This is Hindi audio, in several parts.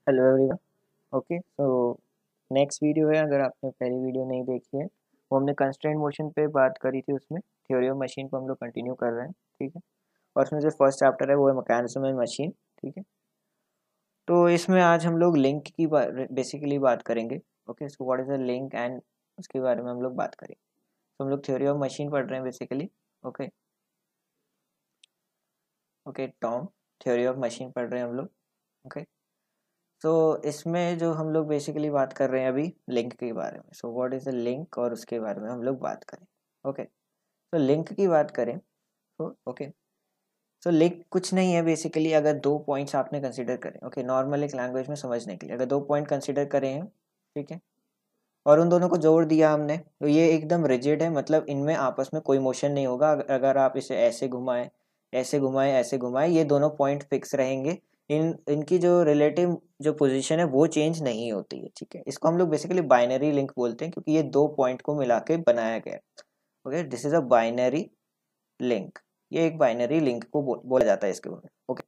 Hello everyone. Okay, so next video है, अगर आपने पहली वीडियो नहीं देखी है वो हमने कंस्ट्रेंट मोशन पे बात करी थी। उसमें थ्योरी ऑफ मशीन को हम लोग कंटिन्यू कर रहे हैं, ठीक है। और उसमें जो फर्स्ट चैप्टर है वो है मैकेनिज्म एंड मशीन, ठीक है। तो इसमें आज हम लोग लिंक की बेसिकली बात करेंगे। Okay, so what is a link and उसके बारे में हम लोग बात करेंगे। तो हम लोग थ्योरी ऑफ मशीन पढ़ रहे हैं basically. Okay okay Tom, theory of machine पढ़ रहे हैं हम लोग। ओके, तो इसमें जो हम लोग बेसिकली बात कर रहे हैं अभी लिंक के बारे में। So what is a link, और उसके बारे में हम लोग बात करें। ओके, तो लिंक की बात करें तो ओके, तो लिंक कुछ नहीं है बेसिकली। अगर दो पॉइंट्स आपने कंसिडर करें, ओके, नॉर्मल एक लैंग्वेज में समझने के लिए अगर दो पॉइंट कंसिडर करें हैं, ठीक है, और उन दोनों को जोड़ दिया हमने, तो ये एकदम रिजिड है, मतलब इनमें आपस में कोई मोशन नहीं होगा। अगर आप इसे ऐसे घुमाएं, ऐसे घुमाएं, ऐसे घुमाएं, ये दोनों पॉइंट फिक्स रहेंगे। इनकी जो रिलेटिव जो पोजीशन है वो चेंज नहीं होती है, ठीक है। इसको हम लोग बेसिकली बाइनरी लिंक बोलते हैं, क्योंकि ये दो पॉइंट को मिला के बनाया गया है। Okay, this is a binary link. ये एक बाइनरी लिंक को बोला जाता है इसके बारे में। ओके,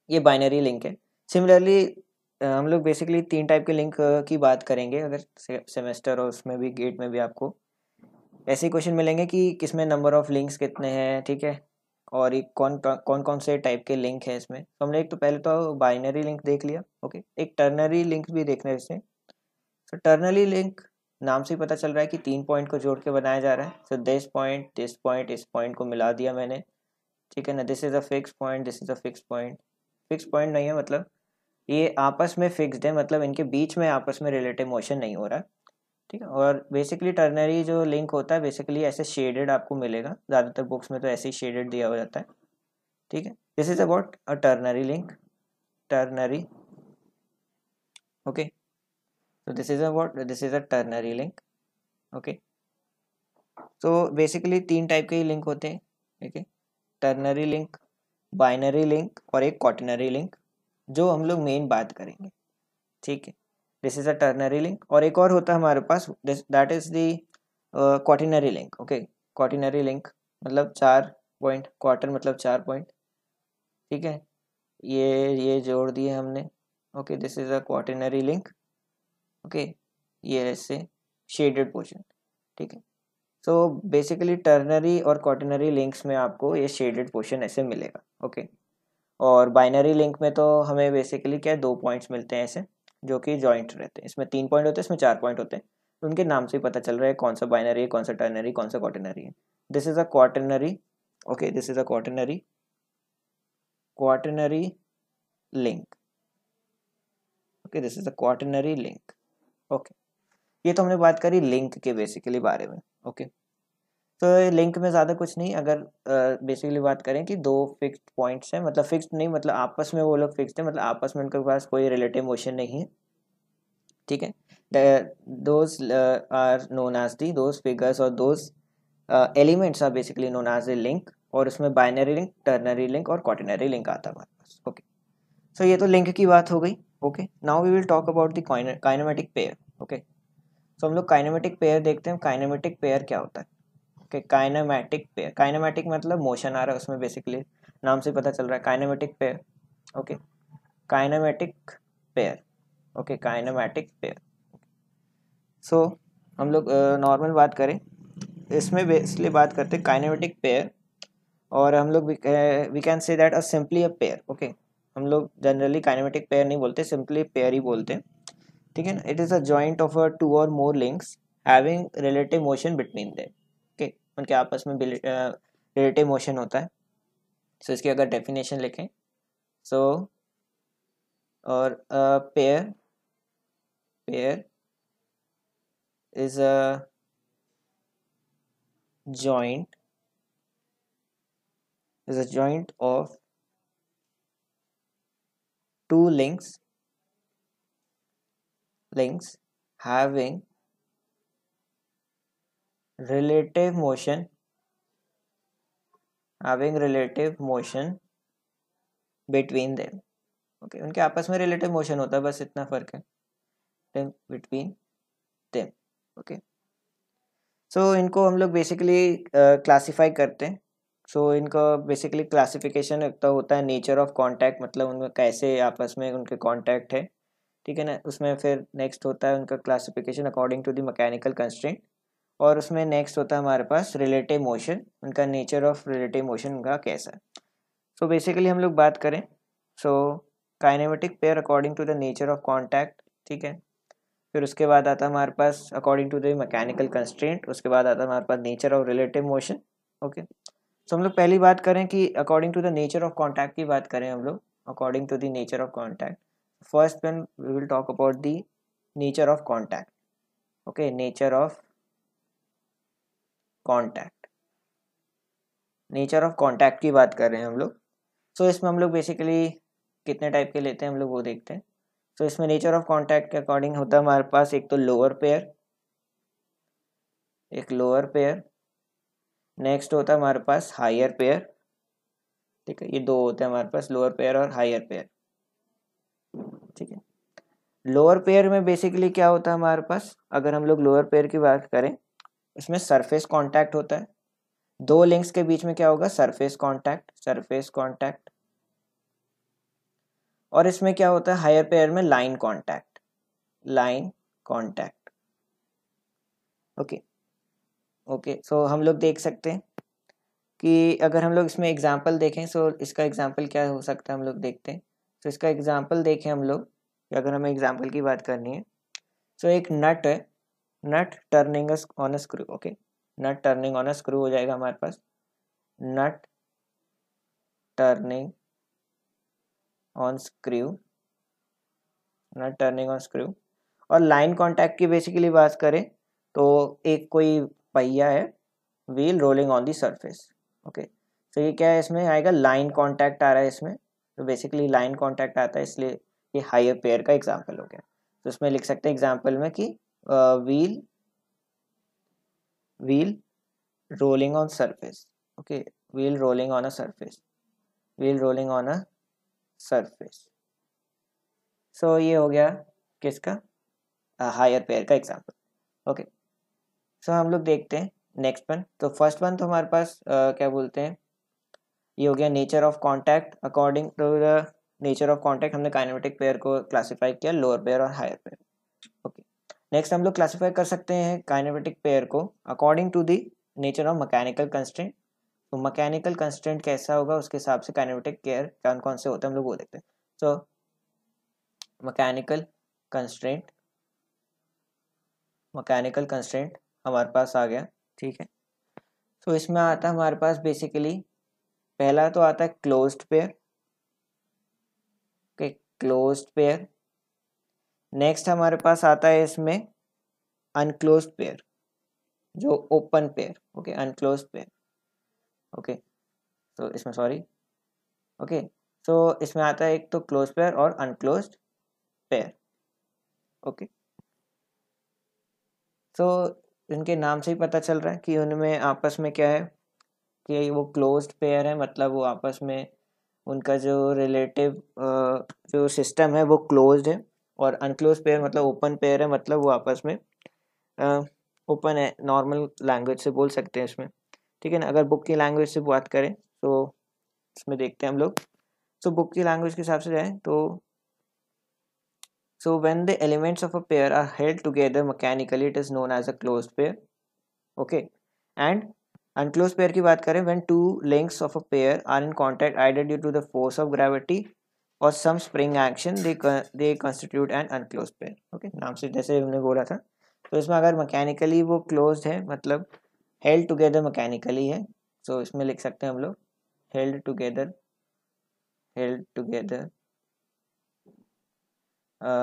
ये बाइनरी लिंक है। सिमिलरली हम लोग बेसिकली तीन टाइप के लिंक की बात करेंगे। अगर सेमेस्टर और उसमें भी गेट में भी आपको ऐसे क्वेश्चन मिलेंगे कि किसमें नंबर ऑफ लिंक्स कितने हैं, ठीक है, और ये कौन कौन से टाइप के लिंक है इसमें। तो हमने एक तो पहले तो बाइनरी लिंक देख लिया। ओके, एक टर्नरी लिंक भी देखना है इससे। तो टर्नरी लिंक नाम से ही पता चल रहा है कि तीन पॉइंट को जोड़ के बनाया जा रहा है। सो दिस पॉइंट इस पॉइंट को मिला दिया मैंने, ठीक है ना। This is a fix point, this is a fix point. Fix point नहीं है मतलब ये आपस में फिक्स्ड है, मतलब इनके बीच में आपस में रिलेटिव मोशन नहीं हो रहा, ठीक है। और बेसिकली टर्नरी जो लिंक होता है बेसिकली ऐसे शेडेड आपको मिलेगा, ज़्यादातर बुक्स में तो ऐसे ही शेडेड दिया हो जाता है, ठीक है। This is about a ternary link, ternary. Okay, तो this is a ternary link. Okay, तो बेसिकली तीन टाइप के ही लिंक होते हैं, ठीक है। टर्नरी लिंक, बाइनरी लिंक और एक क्वाटरनरी लिंक, जो हम लोग मेन बात करेंगे, ठीक है। This is a ternary link, और एक और होता है हमारे पास, that is the quaternary link. Okay, quaternary link मतलब चार पॉइंट, क्वार्टर मतलब चार पॉइंट, ठीक है। ये जोड़ दिए हमने। Okay, this is a quaternary link. Okay, ये ऐसे शेडेड पोर्शन, ठीक है। सो बेसिकली टर्नरी और क्वाटरनरी लिंक्स में आपको ये शेडेड पोर्शन ऐसे मिलेगा। ओके, और बाइनरी लिंक में तो हमें बेसिकली क्या है, दो पॉइंट्स मिलते हैं ऐसे, जो कि जॉइंट रहते हैं। इसमें तीन पॉइंट होते हैं, इसमें चार पॉइंट होते हैं। तो उनके नाम से ही पता चल रहा है कौन सा बाइनरी है, कौन सा टर्नरी, कौन सा क्वाटरनरी है। This is a quaternary. Okay, this is a quaternary, quaternary link. Okay, this is a quaternary link. Okay, ये तो हमने बात करी लिंक के बेसिकली बारे में। ओके, तो लिंक में ज़्यादा कुछ नहीं। अगर बेसिकली बात करें कि दो फिक्स्ड पॉइंट्स हैं, मतलब फिक्स्ड नहीं, मतलब आपस में वो लोग फिक्स्ड है, मतलब आपस में उनके पास कोई रिलेटिव मोशन नहीं है, ठीक है। Those are known as the, those figures और those elements are basically known as a link. और उसमें बाइनरी लिंक, टर्नरी लिंक और क्वाटरनरी लिंक आता है हमारे पास। ओके, सो ये तो लिंक की बात हो गई। Okay, now we will talk about the kinematic pair. Okay, so हम लोग काइनेमेटिक पेयर देखते हैं। काइनेमेटिक पेयर क्या होता है? ओके, काइनेमेटिक पेयर, काइनेमेटिक मतलब मोशन आ रहा है उसमें, बेसिकली नाम से पता चल रहा है kinematic pair. Okay, kinematic pair. Okay, kinematic pair. So हम लोग नॉर्मल बात करें, इसमें इसलिए बात करते हैं काइनेमेटिक पेयर, और हम लोग we can say that a simply a pair. Okay, हम लोग जनरली काइनेमेटिक पेयर नहीं बोलते, सिंपली पेयर ही बोलते हैं, ठीक है ना। It is a joint of a two or more links having relative motion between them. Okay, उनके आपस में रिलेटिव मोशन होता है। सो इसकी अगर डेफिनेशन लिखें, सो और pair, pair is a joint, is a joint of two links having relative motion, having relative motion between them. Okay, उनके आपस में रिलेटिव मोशन होता है, बस इतना फर्क है बिटवीन देम। ओके, सो इनको हम लोग बेसिकली क्लासीफाई करते हैं सो इनका बेसिकली क्लासिफिकेशन एक तो होता है नेचर ऑफ कॉन्टैक्ट, मतलब उनका कैसे आपस में उनके कॉन्टैक्ट है, ठीक है ना। उसमें फिर नेक्स्ट होता है उनका classification according to the mechanical constraint, और उसमें नेक्स्ट होता है हमारे पास रिलेटिव मोशन, उनका नेचर ऑफ रिलेटिव मोशन उनका कैसा है। सो बेसिकली हम लोग बात करें, so kinematic pair according to the nature of contact, ठीक है। फिर उसके बाद आता है हमारे पास according to the mechanical constraint, उसके बाद आता है हमारे पास nature of relative motion. Okay, so हम लोग पहली बात करें कि according to the nature of contact की बात करें हम लोग, according to the nature of contact, first one we will talk about the nature of contact. Okay, nature of contact, nature of contact की बात कर रहे हैं हम लोग। सो इसमें हम लोग बेसिकली कितने टाइप के लेते हैं हम लोग वो देखते हैं। सो इसमें नेचर ऑफ कॉन्टैक्ट के अकॉर्डिंग होता है हमारे पास एक तो लोअर पेयर, एक लोअर पेयर, नेक्स्ट होता है हमारे पास हायर पेयर, ठीक है। ये दो होते हैं हमारे पास, लोअर पेयर और हायर पेयर, ठीक है। लोअर पेयर में बेसिकली क्या होता है हमारे पास, अगर हम लोग लोअर पेयर की बात करें, इसमें सरफेस कांटेक्ट होता है, दो लिंक्स के बीच में क्या होगा, सरफेस कांटेक्ट, सरफेस कांटेक्ट। और इसमें क्या होता है हायर पेयर में, line contact, line contact. Okay okay, so हम लोग देख सकते हैं कि अगर हम लोग इसमें एग्जांपल देखें, सो इसका एग्जांपल क्या हो सकता है हम लोग देखते हैं। तो इसका एग्जांपल देखें हम लोग, अगर हमें एग्जांपल की बात करनी है, सो एक नट है, nut turning on a screw. Okay, nut turning on a screw हो जाएगा हमारे पास, nut turning on screw, nut turning on screw. और लाइन कांटेक्ट की बेसिकली बात करें तो एक कोई पहिया है, wheel rolling on the surface. Okay, तो ये क्या है, इसमें आएगा लाइन कांटेक्ट आ रहा है इसमें, तो बेसिकली लाइन कांटेक्ट आता है, इसलिए ये हायर पेयर का एग्जांपल हो गया। तो इसमें लिख सकते हैं एग्जांपल में कि wheel wheel rolling on surface. Okay, wheel rolling on a surface, wheel rolling on a surface. So ये हो गया किसका, हायर पेयर का एग्जांपल। ओके, सो हम लोग देखते हैं नेक्स्ट वन। तो फर्स्ट वन तो हमारे पास क्या बोलते हैं, ये हो गया nature of contact. According to the nature of contact हमने काइनेमेटिक पेयर को क्लासीफाई किया, लोअर पेयर और हायर पेयर। ओके, नेक्स्ट हम लोग क्लासीफाई कर सकते हैं काइनेमेटिक पेयर को according to the nature of mechanical constraint. तो मैकेनिकल कंस्ट्रेंट कैसा होगा उसके हिसाब से काइनेमेटिक पेयर कौन कौन से होते हैं हम लोग वो देखते हैं। So mechanical constraint, mechanical constraint हमारे पास आ गया, ठीक है। तो इसमें आता है हमारे पास बेसिकली पहला तो आता है closed pair. Okay, closed pair. Next हमारे पास आता है इसमें अनक्लोज्ड पेयर, जो open pair. Okay, अनक्लोज्ड pair. Okay, तो इसमें सॉरी, ओके, तो इसमें आता है एक तो क्लोज पेयर और अनक्लोज्ड पेयर। ओके, तो इनके नाम से ही पता चल रहा है कि उनमें आपस में क्या है, कि वो क्लोज्ड पेयर है, मतलब वो आपस में उनका जो रिलेटिव जो सिस्टम है वो क्लोज्ड है। और अनक्लोज्ड पेयर मतलब ओपन पेयर है, मतलब वो आपस में ओपन है, नॉर्मल लैंग्वेज से बोल सकते हैं इसमें, ठीक है ना। अगर बुक की लैंग्वेज से बात करें तो इसमें देखते हैं हम लोग, सो बुक की लैंग्वेज के हिसाब से जाए तो so when the elements of a pair are held together mechanically it is known as a closed pair. Okay, and unclosed pair की बात करें when two links of a pair are in contact either due to the force of gravity or some spring action they constitute an unclosed pair. Okay, नाम से जैसे हमने बोला था, तो इसमें अगर mechanically वो closed है मतलब held together mechanically है, so इसमें लिख सकते हैं हम लोग held together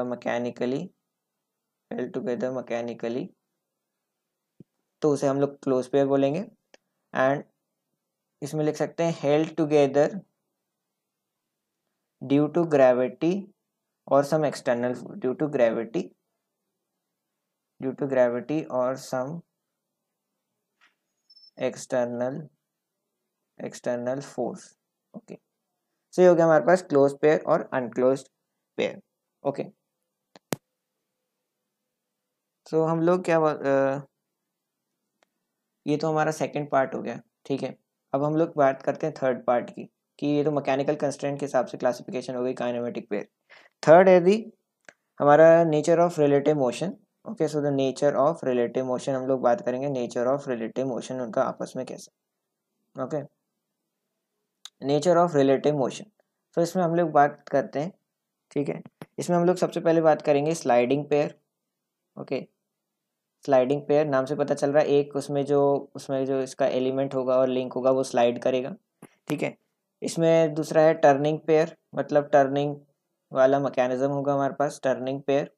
mechanically, held together mechanically, तो उसे हम लोग क्लोज पेयर बोलेंगे। एंड इसमें लिख सकते हैं held together due to gravity और some external, due to gravity और some external force. Okay, so ये हो गया हमारे पास क्लोज पेयर और अनक्लोज्ड पेयर। ओके, सो हम लोग क्या ये तो हमारा सेकंड पार्ट हो गया, ठीक है। अब हम लोग बात करते हैं थर्ड पार्ट की, कि ये तो मैकेनिकल कंस्ट्रेंट के हिसाब से क्लासिफिकेशन हो गई काइनेमेटिक पेयर। थर्ड है दी हमारा nature of relative motion. Okay, so the nature of relative motion हम लोग बात करेंगे, नेचर ऑफ रिलेटिव मोशन उनका आपस में कैसा। Okay, nature of relative motion, तो इसमें हम लोग बात करते हैं, ठीक है। इसमें हम लोग सबसे पहले बात करेंगे sliding pair. Okay, sliding pair नाम से पता चल रहा है, एक उसमें जो इसका एलिमेंट होगा और लिंक होगा वो स्लाइड करेगा, ठीक है। इसमें दूसरा है टर्निंग पेयर, मतलब टर्निंग वाला मैकेनिज्म होगा हमारे पास, टर्निंग पेयर,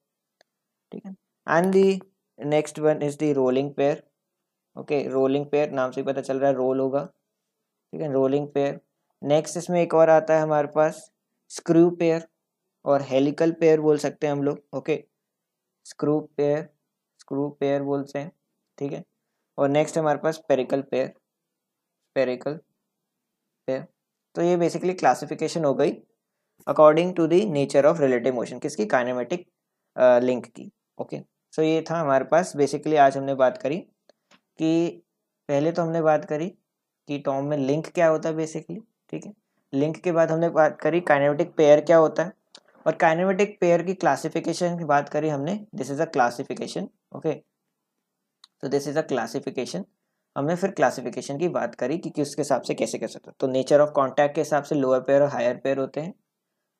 ठीक है। And the next one is the rolling pair. Okay, rolling pair नाम से पता चल रहा है रोल होगा, ठीक है, रोलिंग पेयर। नेक्स्ट इसमें एक और आता है हमारे पास स्क्रू पेयर और हेलिकल पेयर बोल सकते हैं हम लोग। ओके, स्क्रू पेयर बोलते हैं, ठीक है। और नेक्स्ट हमारे पास पेरिकल पेयर। तो ये बेसिकली क्लासिफिकेशन हो गई according to the nature of relative motion, किसकी, काइनेमेटिक लिंक की। ओके, सो ये था हमारे पास बेसिकली आज हमने बात करी कि पहले तो हमने बात करी कि टॉम में लिंक क्या होता है बेसिकली, ठीक है। लिंक के बाद हमने बात करी काइनेमेटिक पेयर क्या होता है, और काइनेमेटिक पेयर की क्लासिफिकेशन की बात करी हमने, this is a classification. Okay, तो दिस इज अ क्लासिफिकेशन। हमने फिर क्लासिफिकेशन की बात करी कि किसके हिसाब से कैसे कर सकते हो, तो नेचर ऑफ कॉन्टैक्ट के हिसाब से लोअर पेयर और हायर पेयर होते हैं।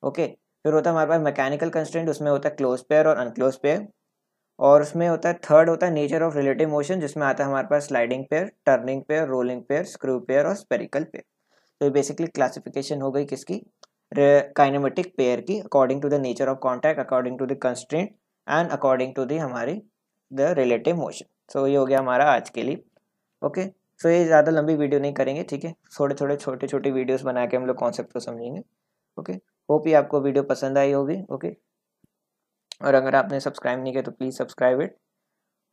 ओके, फिर होता है हमारे पास मैकेनिकल कंस्ट्रेंट, उसमें होता है क्लोज पेयर और अनक्लोज पेयर। और उसमें होता है थर्ड होता है नेचर ऑफ रिलेटिव मोशन, जिसमें आता है हमारे पास sliding pair, turning pair, rolling pair, screw pair और स्पेरिकल पेयर। तो ये बेसिकली क्लासिफिकेशन हो गई किसकी, काइनेमेटिक पेयर की, according to the nature of contact, according to the constraint and according to the हमारी द रिलेटिव मोशन। सो ये हो गया हमारा आज के लिए। ओके, सो ये ज़्यादा लंबी वीडियो नहीं करेंगे, ठीक है, छोटे छोटे वीडियोस बना के हम लोग कॉन्सेप्ट को समझेंगे। ओके, होप ये आपको वीडियो पसंद आई होगी। ओके, और अगर आपने सब्सक्राइब नहीं किया तो प्लीज़ सब्सक्राइब इट,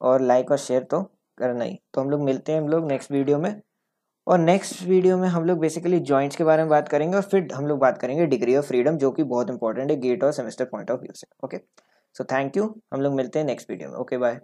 और लाइक और शेयर तो करना ही। तो हम लोग मिलते हैं हम लोग नेक्स्ट वीडियो में, और नेक्स्ट वीडियो में हम लोग बेसिकली जॉइंट्स के बारे में बात करेंगे, और फिर हम लोग बात करेंगे डिग्री ऑफ फ्रीडम, जो कि बहुत इंपॉर्टेंट है गेट और सेमेस्टर पॉइंट ऑफ व्यू से। ओके, सो थैंक यू, हम लोग मिलते हैं नेक्स्ट वीडियो में। Okay, bye.